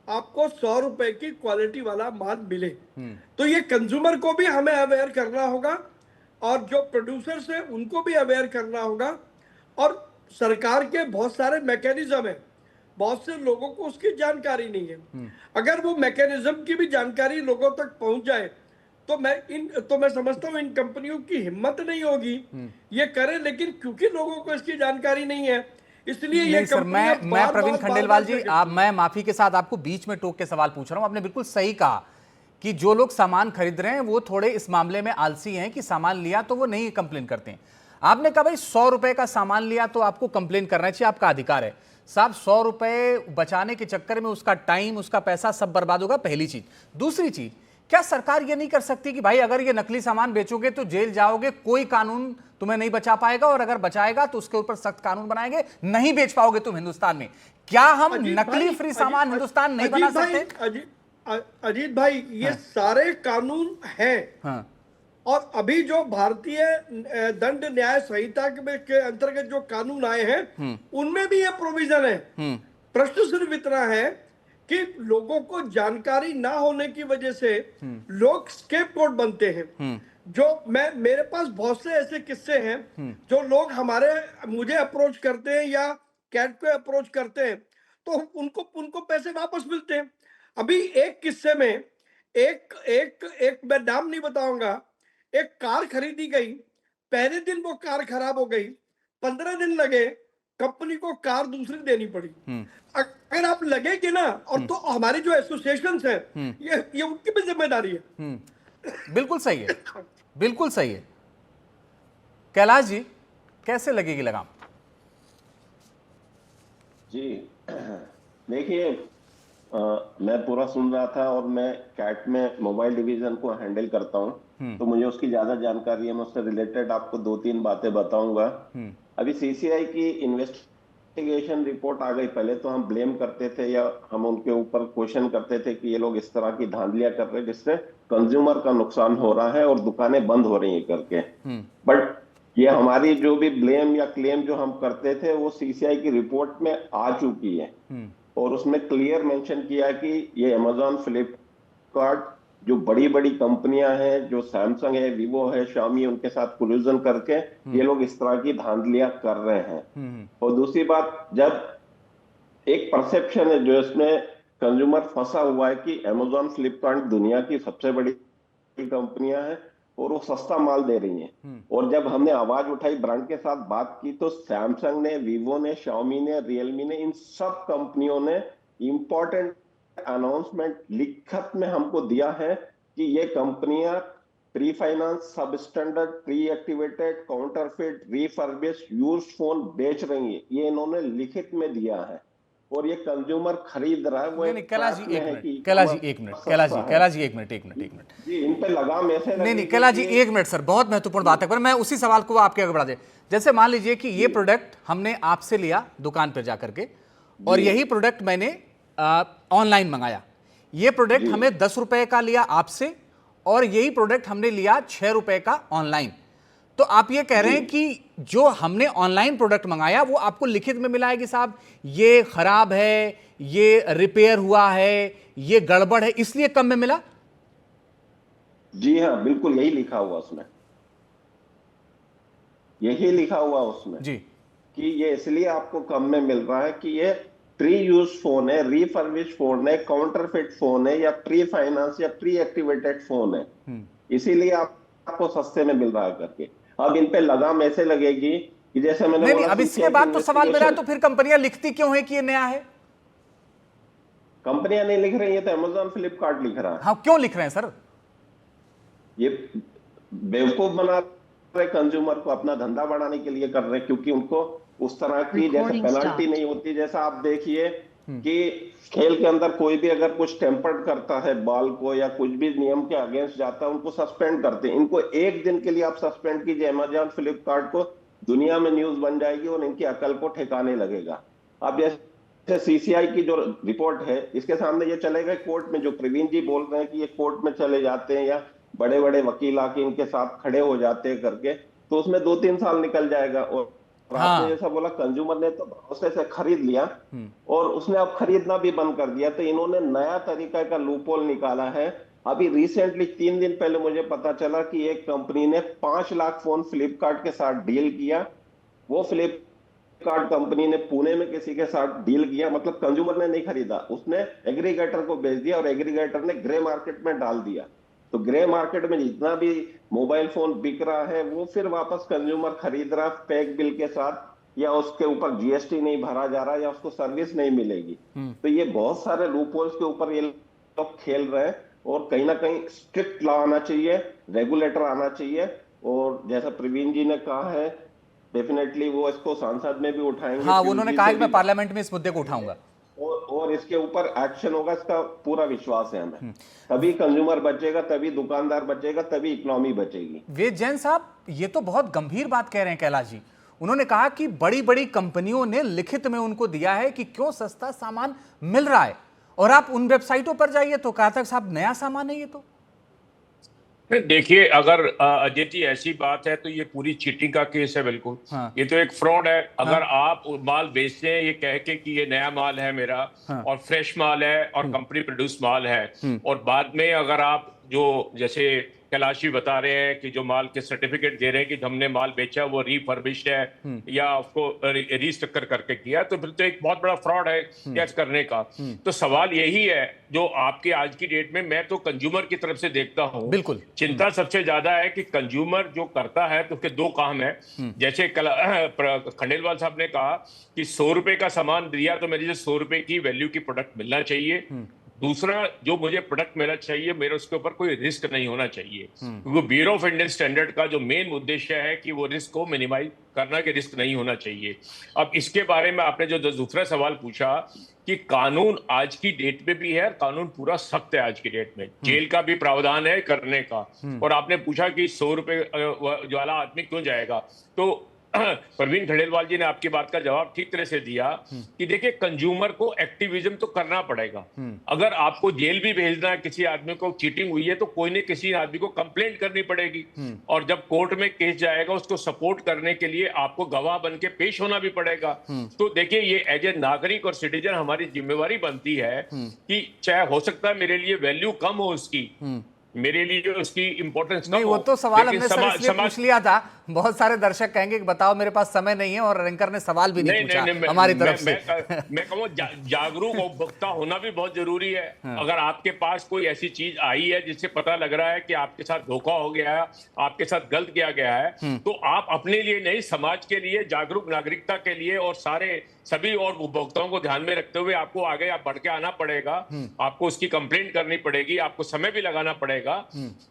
Speaker 4: आपको 100 रुपए की क्वालिटी वाला माल मिले। तो ये कंज्यूमर को भी हमें अवेयर करना होगा और जो प्रोड्यूसर्स हैं उनको भी अवेयर करना होगा। और सरकार के बहुत सारे मैकेनिज्म हैं, बहुत से लोगों को उसकी जानकारी नहीं है। अगर वो मैकेनिज्म की भी जानकारी लोगों तक पहुंच जाए तो मैं समझता हूं इन कंपनियों की हिम्मत नहीं होगी ये करें, लेकिन क्योंकि लोगों को इसकी जानकारी नहीं है इसलिए ये
Speaker 1: सर, मैं प्रवीण खंडेलवाल जी, मैं माफी के साथ आपको बीच में टोक के सवाल पूछ रहा हूं। आपने बिल्कुल सही कहा कि जो लोग सामान खरीद रहे हैं वो थोड़े इस मामले में आलसी हैं कि सामान लिया तो वो नहीं कंप्लेन करते हैं। आपने कहा भाई 100 रुपए का सामान लिया तो आपको कंप्लेन करना चाहिए, आपका अधिकार है। साहब 100 रुपए बचाने के चक्कर में उसका टाइम, उसका पैसा सब बर्बाद होगा, पहली चीज। दूसरी चीज, क्या सरकार ये नहीं कर सकती कि भाई अगर ये नकली सामान बेचोगे तो जेल जाओगे, कोई कानून तुम्हें नहीं बचा पाएगा, और अगर बचाएगा तो उसके ऊपर सख्त कानून बनाएंगे, नहीं बेच पाओगे तुम हिंदुस्तान में। क्या हम नकली फ्री सामान हिंदुस्तान नहीं बना सकते?
Speaker 4: अजीत भाई, ये सारे कानून हैं।
Speaker 1: हाँ।
Speaker 4: और अभी जो भारतीय दंड न्याय संहिता के अंतर्गत जो कानून आए हैं उनमें भी ये प्रोविजन है। प्रश्न सिर्फ इतना है कि लोगों को जानकारी ना होने की वजह से लोग स्केपगोट बनते हैं। जो मेरे पास बहुत से ऐसे किस्से हैं जो लोग मुझे अप्रोच करते हैं या कैट पे अप्रोच करते हैं तो उनको पैसे वापस मिलते हैं। अभी एक किस्से में एक मैं नाम नहीं बताऊंगा, एक कार खरीदी गई, पहले दिन वो कार खराब हो गई, 15 दिन लगे, कंपनी को कार दूसरी देनी पड़ी। अगर आप लगेगी ना, और तो हमारी जो एसोसिएशंस हैं ये उनकी भी जिम्मेदारी है।
Speaker 1: बिल्कुल सही है, बिल्कुल सही है। कैलाश जी, कैसे लगेगी लगाम?
Speaker 6: जी देखिए, मैं पूरा सुन रहा था और मैं कैट में मोबाइल डिवीजन को हैंडल करता हूं, तो मुझे उसकी ज्यादा जानकारी है। मैं उससे रिलेटेड आपको 2-3 बातें बताऊंगा। अभी सीसीआई की इन्वेस्टिगेशन रिपोर्ट आ गई। पहले तो हम ब्लेम करते थे या हम उनके ऊपर क्वेश्चन करते थे कि ये लोग इस तरह की धांधलियां कर रहे हैं जिससे कंज्यूमर का नुकसान हो रहा है और दुकानें बंद हो रही है करके। बट ये हमारी जो भी ब्लेम या क्लेम जो हम करते थे वो सीसीआई की रिपोर्ट में आ चुकी है और उसमें क्लियर मेंशन किया कि ये अमेजॉन, फ्लिपकार्ट, जो बड़ी बड़ी कंपनियां हैं, जो सैमसंग है, वीवो है, शाओमी, उनके साथ कोल्यूजन करके ये लोग इस तरह की धांधलियां कर रहे हैं। और दूसरी बात, जब एक परसेप्शन है जो इसमें कंज्यूमर फंसा हुआ है कि अमेजॉन, फ्लिपकार्ट दुनिया की सबसे बड़ी कंपनियां हैं और वो सस्ता माल दे रही हैं। और जब हमने आवाज उठाई, ब्रांड के साथ बात की, तो सैमसंग ने, वीवो ने, शाओमी ने, रियलमी ने, इन सब कंपनियों ने इंपॉर्टेंट अनाउंसमेंट लिखत में हमको दिया है कि ये कंपनियां प्री फाइनेंस, सब standard, pre activated, counterfeit, refurbished, used phone बेच रही है। ये इन्होंने लिखित में दिया है और ये कंज्यूमर खरीद रहा है। वो
Speaker 1: कैलाश जी एक मिनट
Speaker 6: जी, इन पे लगाम ऐसे
Speaker 1: नहीं, कैलाश जी 1 मिनट सर, बहुत महत्वपूर्ण बात है, पर मैं उसी सवाल को आपके आगे बढ़ा दे। जैसे मान लीजिए कि ये प्रोडक्ट हमने आपसे लिया दुकान पर जाकर के, और यही प्रोडक्ट मैंने ऑनलाइन मंगाया। ये प्रोडक्ट हमें 10 रुपए का लिया आपसे और यही प्रोडक्ट हमने लिया 6 रुपए का ऑनलाइन। तो आप ये कह रहे हैं कि जो हमने ऑनलाइन प्रोडक्ट मंगाया वो आपको लिखित में मिला है कि साहब ये खराब है, ये रिपेयर हुआ है, ये गड़बड़ है, इसलिए कम में मिला?
Speaker 6: जी हाँ, बिल्कुल यही लिखा हुआ उसमें, यही लिखा हुआ उसमें
Speaker 1: जी
Speaker 6: कि ये इसलिए आपको कम में मिल रहा है कि ये प्री यूज फोन है, रीफर्बिश फोन है, काउंटरफिट फोन है, या प्री फाइनेंस या प्री एक्टिवेटेड फोन है, इसीलिए आपको सस्ते में मिल रहा है करके। अब इन पे लगाम ऐसे लगेगी कि जैसे मैंने
Speaker 1: नहीं, अब इसके बाद तो सवाल मेरा, तो फिर कंपनियां लिखती क्यों है कि ये नया है?
Speaker 6: कंपनियां नहीं लिख रही है तो अमेजॉन फ्लिपकार्ट लिख रहा है।
Speaker 1: हाँ, क्यों लिख रहे हैं सर?
Speaker 6: ये बेवकूफ बना रहे कंज्यूमर को, अपना धंधा बढ़ाने के लिए कर रहे हैं, क्योंकि उनको उस तरह की जैसे पेनल्टी नहीं होती। जैसा आप देखिए कि खेल के अंदर कोई भी अगर कुछ टेम्पर्ड करता है बॉल को या कुछ भी नियम के अगेंस्ट जाता है, उनको सस्पेंड करते हैं। इनको एक दिन के लिए आप सस्पेंड कीजिए अमेजॉन फ्लिपकार्ट को, दुनिया में न्यूज बन जाएगी और इनकी अकल को ठिकाने लगेगा। अब जैसे सीसीआई की जो रिपोर्ट है, इसके सामने ये चलेगा कोर्ट में, जो प्रवीण जी बोल रहे हैं कि ये कोर्ट में चले जाते हैं या बड़े बड़े वकील आके इनके साथ खड़े हो जाते हैं करके, तो उसमें 2-3 साल निकल जाएगा। और आपने जैसा बोला, कंज्यूमर ने तो भरोसे से खरीद लिया और उसने अब खरीदना भी बंद कर दिया। तो इन्होंने नया तरीका का लूपहोल निकाला है। अभी रिसेंटली 3 दिन पहले मुझे पता चला कि एक कंपनी ने 5 लाख फोन फ्लिपकार्ट के साथ डील किया। वो फ्लिपकार्ट कंपनी ने पुणे में किसी के साथ डील किया, मतलब कंज्यूमर ने नहीं खरीदा, उसने एग्रीगेटर को बेच दिया और एग्रीगेटर ने ग्रे मार्केट में डाल दिया। तो ग्रे मार्केट में जितना भी मोबाइल फोन बिक रहा है वो फिर वापस कंज्यूमर खरीद रहा पैक बिल के साथ, या उसके ऊपर जीएसटी नहीं भरा जा रहा, या उसको सर्विस नहीं मिलेगी। तो ये बहुत सारे लूपहोल्स के ऊपर ये लोग खेल रहे हैं और कहीं ना कहीं स्ट्रिक्ट लॉ आना चाहिए, रेगुलेटर आना चाहिए। और जैसा प्रवीण जी ने कहा है, डेफिनेटली वो इसको संसद में भी उठाएंगे।
Speaker 1: हाँ, उन्होंने कहा कि मैं पार्लियामेंट में इस मुद्दे को उठाऊंगा
Speaker 6: और इसके ऊपर एक्शन होगा, इसका पूरा विश्वास है हमें। तभी कंज्यूमर बचेगा, तभी दुकानदार बचेगा, तभी इकोनॉमी बचेगी।
Speaker 1: वेद जैन साहब, ये तो बहुत गंभीर बात कह रहे हैं कैलाश जी। उन्होंने कहा कि बड़ी बड़ी कंपनियों ने लिखित में उनको दिया है कि क्यों सस्ता सामान मिल रहा है, और आप उन वेबसाइटों पर जाइए तो कहा था साहब नया सामान है ये तो।
Speaker 2: देखिए, अगर अजय जी ऐसी बात है तो ये पूरी चीटिंग का केस है बिल्कुल।
Speaker 1: हाँ।
Speaker 2: ये तो एक फ्रॉड है। अगर आप माल बेचते हैं ये कह के कि ये नया माल है मेरा, और फ्रेश माल है और कंपनी प्रोड्यूस माल है, और बाद में अगर आप जो जैसे कैलाश जी बता रहे हैं कि जो माल के सर्टिफिकेट दे रहे हैं कि हमने माल बेचा वो रीफर्बिश्ड है या उसको रीस्ट्रक्चर करके किया, तो फिर तो एक बहुत बड़ा फ्रॉड है कैच करने का। तो सवाल यही है जो आपके आज की डेट में मैं तो कंज्यूमर की तरफ से देखता हूँ,
Speaker 1: बिल्कुल
Speaker 2: चिंता सबसे ज्यादा है कि कंज्यूमर जो करता है तो उसके दो काम है। जैसे खंडेलवाल साहब ने कहा कि 100 रुपए का सामान दिया तो मेरे 100 रुपए की वैल्यू की प्रोडक्ट मिलना चाहिए। दूसरा, जो मुझे प्रोडक्ट मिलना चाहिए मेरे उसके ऊपर कोई रिस्क नहीं होना चाहिए, क्योंकि ब्यूरो ऑफ इंडियन स्टैंडर्ड का जो मेन उद्देश्य है कि वो रिस्क को मिनिमाइज करना, कि रिस्क नहीं होना चाहिए। अब इसके बारे में आपने जो दूसरा सवाल पूछा कि कानून आज की डेट में भी है, कानून पूरा सख्त है आज की डेट में, जेल का भी प्रावधान है करने का। और आपने पूछा कि 100 रुपए वाला आदमी क्यों जाएगा, तो प्रवीण खंडेलवाल जी ने आपकी बात का जवाब ठीक तरह से दिया कि देखिए, कंज्यूमर को एक्टिविज्म तो करना पड़ेगा। अगर आपको जेल भी भेजना है, किसी आदमी को चीटिंग हुई है तो कोई न किसी आदमी को कंप्लेंट करनी पड़ेगी, और जब कोर्ट में केस जाएगा उसको सपोर्ट करने के लिए आपको गवाह बन के पेश होना भी पड़ेगा। तो देखिए, ये एज ए नागरिक और सिटीजन हमारी जिम्मेवारी बनती है कि चाहे हो सकता है मेरे लिए वैल्यू कम हो उसकी, मेरे लिए उसकी इंपॉर्टेंस
Speaker 1: नहीं, वो तो सवाल हमने सर इसलिए पूछ लिया था। बहुत सारे दर्शक कहेंगे कि बताओ मेरे पास समय नहीं है, और एंकर ने सवाल भी नहीं पूछा हमारी तरफ से।
Speaker 2: मैं कहूँ जागरूक उपभोक्ता होना भी बहुत जरूरी है। अगर आपके पास कोई ऐसी चीज आई है जिससे पता लग रहा है कि आपके साथ धोखा हो गया है, आपके साथ गलत किया गया है, तो आप अपने लिए नहीं, समाज के लिए, जागरूक नागरिकता के लिए और सभी और उपभोक्ताओं को ध्यान में रखते हुए आपको आगे बढ़ के आना पड़ेगा। आपको उसकी कंप्लेंट करनी पड़ेगी, आपको समय भी लगाना पड़ेगा,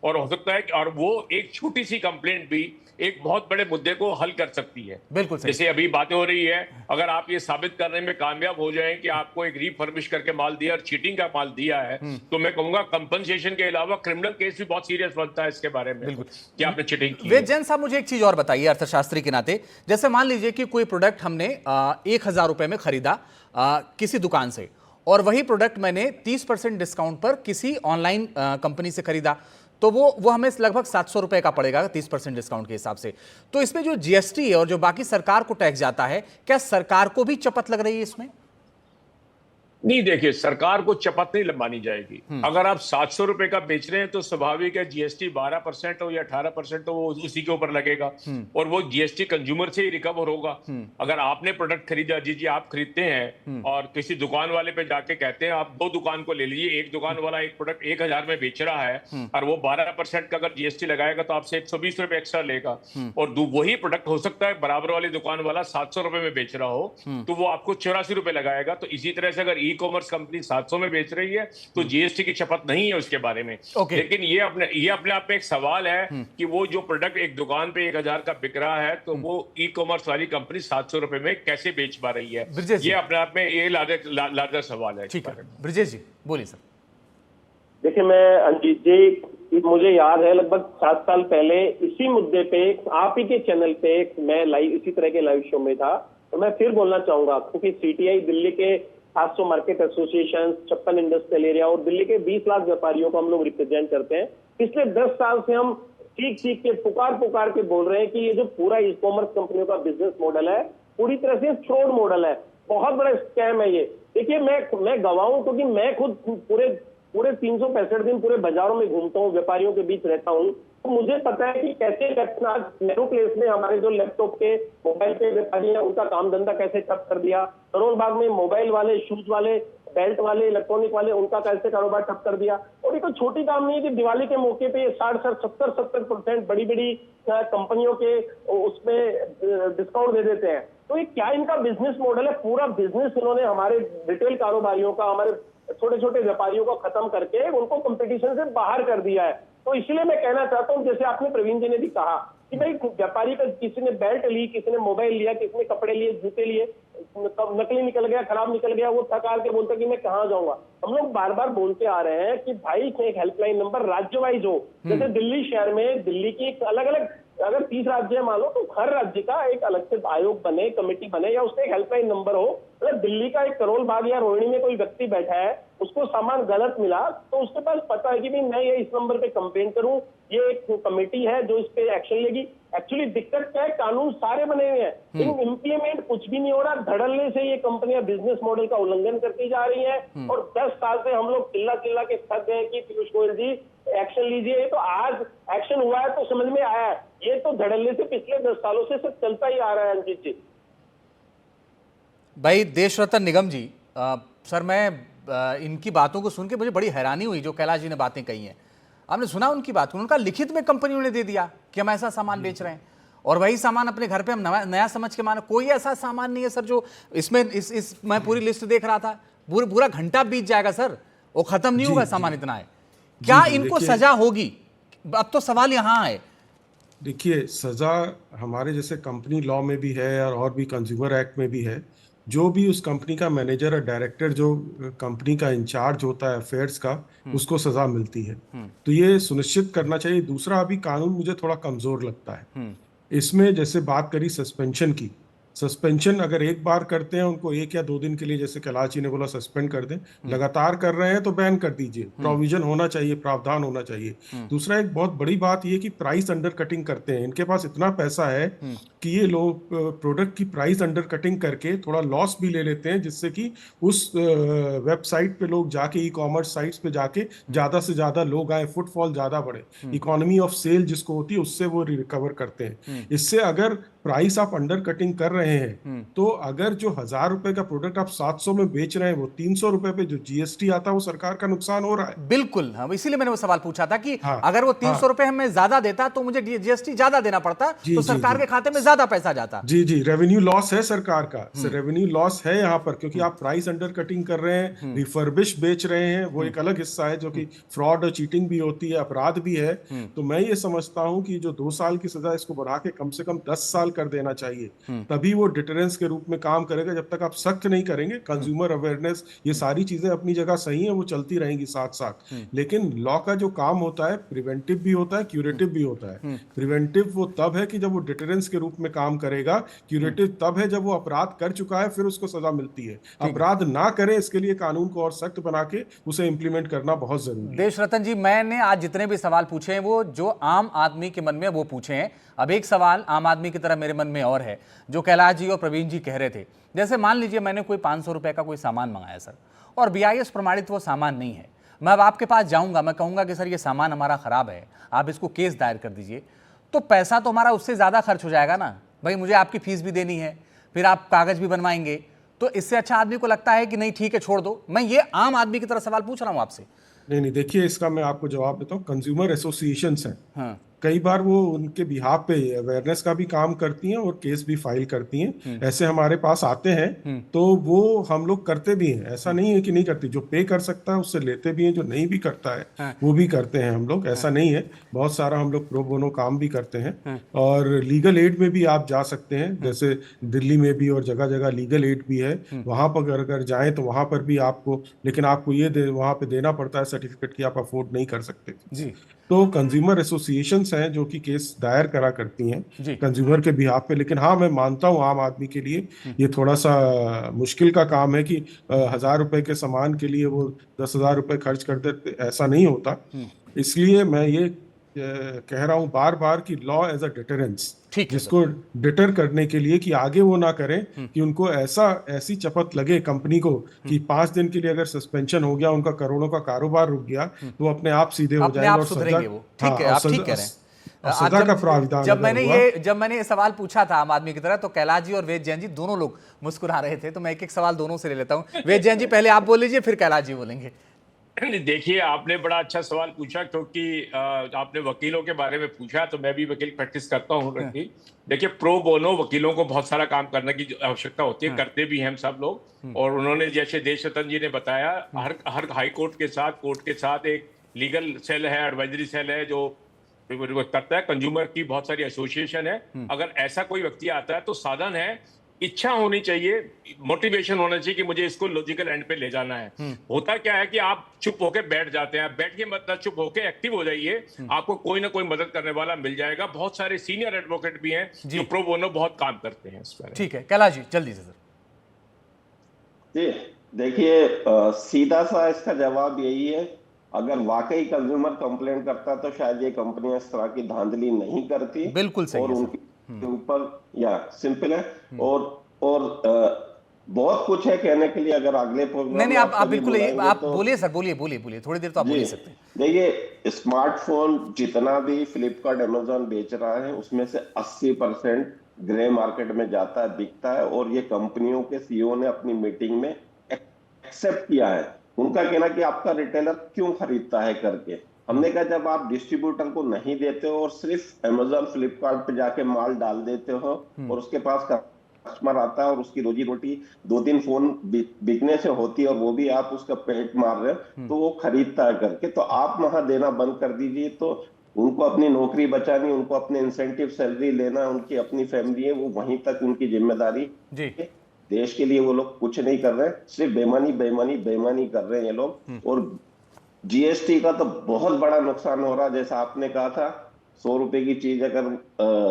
Speaker 2: और हो सकता है कि और वो एक छोटी सी कंप्लेंट भी एक बहुत बड़े मुद्दे को हल कर सकती है।
Speaker 1: बिल्कुल सही।
Speaker 2: जैसे अभी बातें हो रही है, अगर आप ये साबित करने में कामयाब हो जाएं कि आपको एक रीफर्बिश करके माल दिया और चीटिंग का माल दिया है, तो मैं कहूंगा कंपनसेशन के अलावा क्रिमिनल केस भी बहुत सीरियस बनता है इसके बारे में कि आपने चीटिंग की।
Speaker 1: वेद जैन साहब, मुझे एक चीज और बताइए अर्थशास्त्री के नाते। जैसे मान लीजिए कि कोई प्रोडक्ट हमने 1000 रुपए में खरीदा किसी दुकान से, और वही प्रोडक्ट मैंने 30% डिस्काउंट पर किसी ऑनलाइन कंपनी से खरीदा, तो वो हमें लगभग 700 रुपए का पड़ेगा 30% डिस्काउंट के हिसाब से। तो इसमें जो जीएसटी है और जो बाकी सरकार को टैक्स जाता है, क्या सरकार को भी चपत लग रही है इसमें?
Speaker 2: नहीं, देखिए, सरकार को चपत नहीं लंबानी जाएगी। अगर आप 700 रुपए का बेच रहे हैं तो स्वाभाविक है जीएसटी 12% हो या 18% हो, वो उसी के ऊपर लगेगा और वो जीएसटी कंज्यूमर से ही रिकवर होगा। अगर आपने प्रोडक्ट खरीदा, जी आप खरीदते हैं और किसी दुकान वाले पे जाके कहते हैं आप 2 दुकान को ले लीजिए, एक दुकान वाला एक प्रोडक्ट 1000 में बेच रहा है और वो 12% का अगर जीएसटी लगाएगा तो आपसे 120 रुपए एक्स्ट्रा लेगा और वही प्रोडक्ट हो सकता है बराबर वाली दुकान वाला 700 रुपए में बेच रहा हो तो वो आपको 84 रुपए लगाएगा। तो इसी तरह से अगर ई कॉमर्स कंपनी 700 में बेच रही है तो जीएसटी की शपथ नहीं है उसके बारे में। लेकिन ये अपने आप में एक सवाल है कि वो जो प्रोडक्ट एक दुकान पे 1000 का बिक रहा है तो वो ई कॉमर्स वाली कंपनी 700 रुपए में कैसे बेच पा रही है। ये अपने आप में ये लार्जर सवाल है।
Speaker 1: ठीक है, ब्रिजेश जी बोलिए सर।
Speaker 5: देखिए, मैं अंजीत जी, मुझे याद है लगभग 7 साल पहले इसी मुद्दे पे आप ही के चैनल पे मैं इसी तरह के लाइव शो में था। तो मैं फिर बोलना चाहूंगा, क्योंकि सीटीआई दिल्ली के 700 मार्केट एसोसिएशन, 56 इंडस्ट्रियल एरिया और दिल्ली के 20 लाख व्यापारियों को हम लोग रिप्रेजेंट करते हैं। पिछले 10 साल से हम चीख के पुकार के बोल रहे हैं कि ये जो पूरा ई कॉमर्स कंपनियों का बिजनेस मॉडल है पूरी तरह से फ्रॉड मॉडल है, बहुत बड़ा स्कैम है ये। देखिए, मैं गवाह हूं क्योंकि मैं खुद पूरे 365 दिन पूरे बाजारों में घूमता हूँ, व्यापारियों के बीच रहता हूँ, तो मुझे पता है कि कैसे नेहरू प्लेस में हमारे जो लैपटॉप के मोबाइल के व्यापारी हैं उनका काम धंधा कैसे ठप कर दिया, करोल बाग में मोबाइल वाले, शूज वाले, बेल्ट वाले, इलेक्ट्रॉनिक वाले, उनका कैसे कारोबार ठप कर दिया। और ये कोई छोटी काम नहीं है कि दिवाली के मौके पे 60-70% बड़ी कंपनियों के उसमें डिस्काउंट दे देते हैं। तो ये क्या इनका बिजनेस मॉडल है? पूरा बिजनेस इन्होंने हमारे रिटेल कारोबारियों का, हमारे छोटे छोटे व्यापारियों को खत्म करके उनको कंपटीशन से बाहर कर दिया है। तो इसलिए मैं कहना चाहता हूं, जैसे आपने प्रवीण जी ने भी कहा कि भाई व्यापारी का किसी ने बेल्ट ली, किसी ने मोबाइल लिया, किसी ने कपड़े लिए, जूते लिए, नकली निकल गया, खराब निकल गया, वो थका के बोलता कि मैं कहाँ जाऊंगा। हम लोग बार बार बोलते आ रहे हैं कि भाई एक हेल्पलाइन नंबर राज्य वाइज हो। जैसे दिल्ली शहर में दिल्ली की अलग अलग अगर 30 राज्य है मान लो, तो हर राज्य का एक अलग से आयोग बने, कमेटी बने या उसका एक हेल्पलाइन नंबर हो। मतलब दिल्ली का एक करोल बाग या रोहिणी में कोई व्यक्ति बैठा है, उसको सामान गलत मिला तो उसके पास पता है कि भाई मैं ये इस नंबर पे कंप्लेन करूं, ये एक कमेटी है जो इस पे एक्शन लेगी। एक्चुअली दिक्कत क्या है, कानून सारे बने हुए हैं, लेकिन इम्प्लीमेंट कुछ भी नहीं हो रहा। धड़ल्ले से ये कंपनियां बिजनेस मॉडल का उल्लंघन करती जा रही हैं और 10 साल से हम लोग चिल्ला के थक गए कि पीयूष गोयल जी एक्शन लीजिए। तो आज एक्शन हुआ है तो समझ में आया है, ये तो धड़ल्ले से पिछले 10 सालों से सब चलता ही आ रहा है। अंजित जी
Speaker 1: भाई, देश रत्न निगम जी, सर मैं इनकी बातों को सुन के मुझे बड़ी हैरानी हुई जो कैलाश जी ने बातें कही हैं। आपने सुना उनकी बात, उनका लिखित में कंपनियों ने दे दिया कि हम ऐसा सामान बेच रहे हैं और वही सामान अपने घर पे हम नया समझ के माना। कोई ऐसा सामान नहीं है सर जो इसमें मैं पूरी लिस्ट देख रहा था, पूरा घंटा बीत जाएगा सर, वो खत्म नहीं होगा सामान, इतना है। क्या इनको सजा होगी? अब तो सवाल यहाँ है।
Speaker 3: देखिए, सजा हमारे जैसे कंपनी लॉ में भी है और भी कंज्यूमर एक्ट में भी है। जो भी उस कंपनी का मैनेजर और डायरेक्टर, जो कंपनी का इंचार्ज होता है अफेयर्स का, उसको सजा मिलती है। तो ये सुनिश्चित करना चाहिए। दूसरा, अभी कानून मुझे थोड़ा कमजोर लगता है इसमें। जैसे बात करी सस्पेंशन की, सस्पेंशन अगर एक बार करते हैं उनको 1 या 2 दिन के लिए, जैसे कैलाश जी ने बोला सस्पेंड कर दें, लगातार कर रहे हैं तो बैन कर दीजिए। प्रोविजन होना चाहिए, प्रावधान होना चाहिए। दूसरा, एक बहुत बड़ी बात ये कि प्राइस अंडर कटिंग करते हैं। इनके पास इतना पैसा है कि ये लोग प्रोडक्ट की प्राइस अंडर कटिंग करके थोड़ा लॉस भी ले लेते हैं, जिससे कि उस वेबसाइट पे लोग जाके, ई कॉमर्स साइट्स पे जाके ज्यादा से ज्यादा लोग आए, फुटफॉल ज्यादा बढ़े, इकोनॉमी ऑफ सेल जिसको होती है उससे वो रिकवर करते हैं। इससे अगर प्राइस आप अंडर कटिंग कर रहे हैं तो अगर जो 1000 रुपए का प्रोडक्ट आप 700 में बेच रहे हैं, वो 300 रुपए पे जो जीएसटी आता है वो सरकार का नुकसान हो रहा है।
Speaker 1: बिल्कुल, हाँ, इसीलिए मैंने वो सवाल पूछा था कि अगर वो 300 रुपए हमें ज्यादा देता तो मुझे जीएसटी ज्यादा देना पड़ता, तो सरकार के खाते में ज्यादा पैसा जाता।
Speaker 3: जी, रेवेन्यू लॉस है सरकार का, रेवेन्यू लॉस है यहाँ पर, क्योंकि आप प्राइस अंडर कटिंग कर रहे हैं, रिफर्बिश बेच रहे हैं, वो एक अलग हिस्सा है जो कि फ्रॉड और चीटिंग भी होती है, अपराध भी है। तो मैं ये समझता हूँ कि जो 2 साल की सजा, इसको बढ़ा के कम से कम 10 साल कर देना चाहिए, तभी वो डिटरेंस के रूप में काम करेगा। जब तक आप सख्त नहीं करेंगे, कंज्यूमर अवेयरनेस, ये सारी चीजें अपनी जगह सही है, वो चलती रहेंगी साथ साथ। लेकिन लॉ का जो काम होता है प्रिवेंटिव भी होता है, क्यूरेटिव भी होता है। प्रिवेंटिव वो तब है कि जब वो डिटरेंस के रूप में काम करेगा, क्यूरेटिव तब है जब वो अपराध कर चुका है, फिर उसको सजा मिलती है। अपराध ना करें, इसके लिए कानून को और सख्त बना के उसे इंप्लीमेंट करना बहुत जरूरी है।
Speaker 1: देश रतन जी, मैंने आज जितने भी सवाल पूछे हैं वो जो आम आदमी के मन में वो पूछे हैं। अब एक सवाल आम आदमी की तरह मेरे मन में और है, जो कैलाश जी और प्रवीण जी कह रहे थे। जैसे मान लीजिए मैंने कोई 500 रुपए का कोई सामान मंगाया सर, और BIS प्रमाणित वो सामान नहीं है। मैं अब आपके पास जाऊंगा, मैं कहूंगा कि सर ये सामान हमारा खराब है, आप इसको केस दायर कर दीजिए, तो पैसा तो हमारा उससे ज्यादा खर्च हो जाएगा ना भाई, मुझे आपकी फीस भी देनी है, फिर आप कागज भी बनवाएंगे। तो इससे अच्छा आदमी को लगता है कि नहीं ठीक है छोड़ दो। मैं ये आम आदमी की तरह सवाल पूछ रहा हूं आपसे।
Speaker 3: नहीं, देखिए, इसका मैं आपको जवाब देता हूँ। कंज्यूमर एसोसिएशंस हैं,
Speaker 1: हाँ।
Speaker 3: कई बार वो उनके बिहाफ पे अवेयरनेस का भी काम करती हैं और केस भी फाइल करती हैं। ऐसे हमारे पास आते हैं, तो वो हम लोग करते भी हैं, ऐसा नहीं है कि नहीं करती। जो पे कर सकता है उससे लेते भी हैं, जो नहीं भी करता है वो भी करते हैं हम लोग, ऐसा नहीं है। बहुत सारा हम लोग प्रो बोनो काम भी करते हैं। और लीगल एड में भी आप जा सकते हैं, जैसे दिल्ली में भी और जगह जगह लीगल एड भी है। वहां पर अगर जाएं तो वहां पर भी आपको, लेकिन आपको ये वहां पे देना पड़ता है सर्टिफिकेट की आप अफोर्ड नहीं कर सकते जी। तो कंज्यूमर एसोसिएशंस हैं जो कि केस दायर करा करती हैं कंज्यूमर के बिहाफ पे। लेकिन हाँ, मैं मानता हूँ आम आदमी के लिए ये थोड़ा सा मुश्किल का काम है कि 1000 रुपए के सामान के लिए वो 10,000 रुपए खर्च कर देते, ऐसा नहीं होता। इसलिए मैं ये कह रहा हूँ बार बार कि लॉ एज अ डिटरेंस, जिसको डिटर करने के लिए कि आगे वो ना करें, कि उनको ऐसी चपत लगे कंपनी को कि 5 दिन के लिए अगर सस्पेंशन हो गया, उनका करोड़ों का कारोबार रुक गया, तो वो अपने आप सीधे हो जाएंगे और सजा,
Speaker 1: ठीक है, आप ठीक कह रहे हैं।
Speaker 3: सजा का प्रावधान।
Speaker 1: जब मैंने ये सवाल पूछा था आम आदमी की तरह, तो कैलाश जी और वेद जैन जी दोनों लोग मुस्कुरा रहे थे। तो मैं एक एक सवाल दोनों से ले लेता हूँ। वेद जैन जी पहले आप बोल लीजिए, फिर कैलाश जी बोलेंगे।
Speaker 2: देखिए, आपने बड़ा अच्छा सवाल पूछा, क्योंकि आपने वकीलों के बारे में पूछा, तो मैं भी वकील प्रैक्टिस करता हूँ। देखिए, प्रो बोनो वकीलों को बहुत सारा काम करने की आवश्यकता होती है, करते भी हैं हम सब लोग। और उन्होंने, जैसे देश रतन जी ने बताया, हर हाई कोर्ट के साथ एक लीगल सेल है, एडवाइजरी सेल है जो करता है। कंज्यूमर की बहुत सारी एसोसिएशन है। अगर ऐसा कोई व्यक्ति आता है तो साधन है, इच्छा होनी चाहिए, मोटिवेशन होना चाहिए कि मुझे इसको लॉजिकल एंड पे ले जाना है। होता क्या है कि आप चुप होके बैठ जाते हैं, बैठ के मतलब चुप होके एक्टिव हो जाइए, आपको कोई ना कोई मदद करने वाला मिल जाएगा। बहुत सारे सीनियर एडवोकेट भी हैं जो प्रो बोनो बहुत काम करते हैं इस पर।
Speaker 1: ठीक है कैलाश जी, जल्दी से सर।
Speaker 6: जी देखिए, सीधा सा इसका जवाब यही है, अगर वाकई कंज्यूमर कंप्लेंट करता तो शायद ये कंपनियां इस तरह की धांधली नहीं करती।
Speaker 1: बिल्कुल सही
Speaker 6: और उनके ऊपर या सिंपल है। और बहुत कुछ है कहने के लिए, अगर अगले प्रोग्राम
Speaker 1: नहीं आप बिल्कुल आप बोलिए सर, बोलिए थोड़ी देर तो आप बोल ही सकते हैं।
Speaker 6: देखिए, स्मार्टफोन जितना भी फ्लिपकार्ट अमेजोन बेच रहा है, उसमें से 80% ग्रे मार्केट में जाता है, बिकता है। और ये कंपनियों के सीईओ ने अपनी मीटिंग में एक्सेप्ट किया है। उनका कहना कि आपका रिटेलर क्यों खरीदता है करके। हमने कहा जब आप डिस्ट्रीब्यूटर को नहीं देते हो और सिर्फ अमेजोन फ्लिपकार्ट पे जाके माल डाल देते हो और उसके पास कस्टमर आता है और उसकी रोजी रोटी 2-3 फोन बिकने से होती है और वो भी आप उसका पेट मार रहे हो, तो वो खरीदता है करके। तो आप वहां देना बंद कर दीजिए। तो उनको अपनी नौकरी बचानी, उनको अपने इंसेंटिव सैलरी लेना, उनकी अपनी फैमिली है, वो वहीं तक उनकी जिम्मेदारी। देश के लिए वो लोग कुछ नहीं कर रहे, सिर्फ बेईमानी कर रहे हैं ये लोग। और जीएसटी का तो बहुत बड़ा नुकसान हो रहा है। जैसा आपने कहा था, 100 रुपए की चीज अगर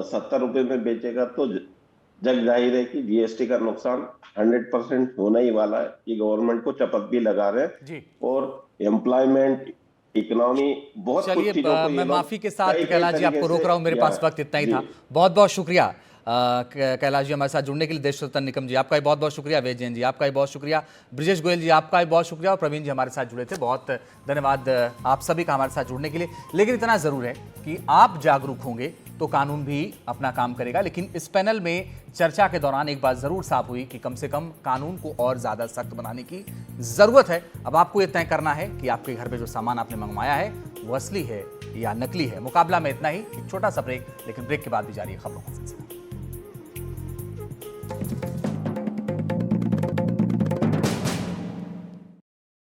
Speaker 6: 70 रुपए में बेचेगा तो जग जाहिर है कि जीएसटी का नुकसान 100% होना ही वाला है। ये गवर्नमेंट को चपत भी लगा रहे हैं। और एम्प्लॉयमेंट, इकोनॉमी, बहुत कुछ चीजों को
Speaker 1: मैं माफी के साथ कैलाश जी आपको रोक रहा हूं, मेरे पास वक्त इतना ही था। बहुत बहुत शुक्रिया कैलाश जी हमारे साथ जुड़ने के लिए। देश रतन निकम जी आपका भी बहुत बहुत शुक्रिया, वेद जैन जी आपका भी बहुत शुक्रिया, ब्रिजेश गोयल जी आपका भी बहुत शुक्रिया, और प्रवीण जी हमारे साथ जुड़े थे। बहुत धन्यवाद आप सभी का हमारे साथ जुड़ने के लिए। लेकिन इतना ज़रूर है कि आप जागरूक होंगे तो कानून भी अपना काम करेगा। लेकिन इस पैनल में चर्चा के दौरान एक बात ज़रूर साफ हुई कि कम से कम कानून को और ज़्यादा सख्त बनाने की ज़रूरत है। अब आपको ये तय करना है कि आपके घर पे जो सामान आपने मंगवाया है वो असली है या नकली है। मुकाबला में इतना ही, एक छोटा सा ब्रेक, लेकिन ब्रेक के बाद भी जारी है खबरों का सिलसिला।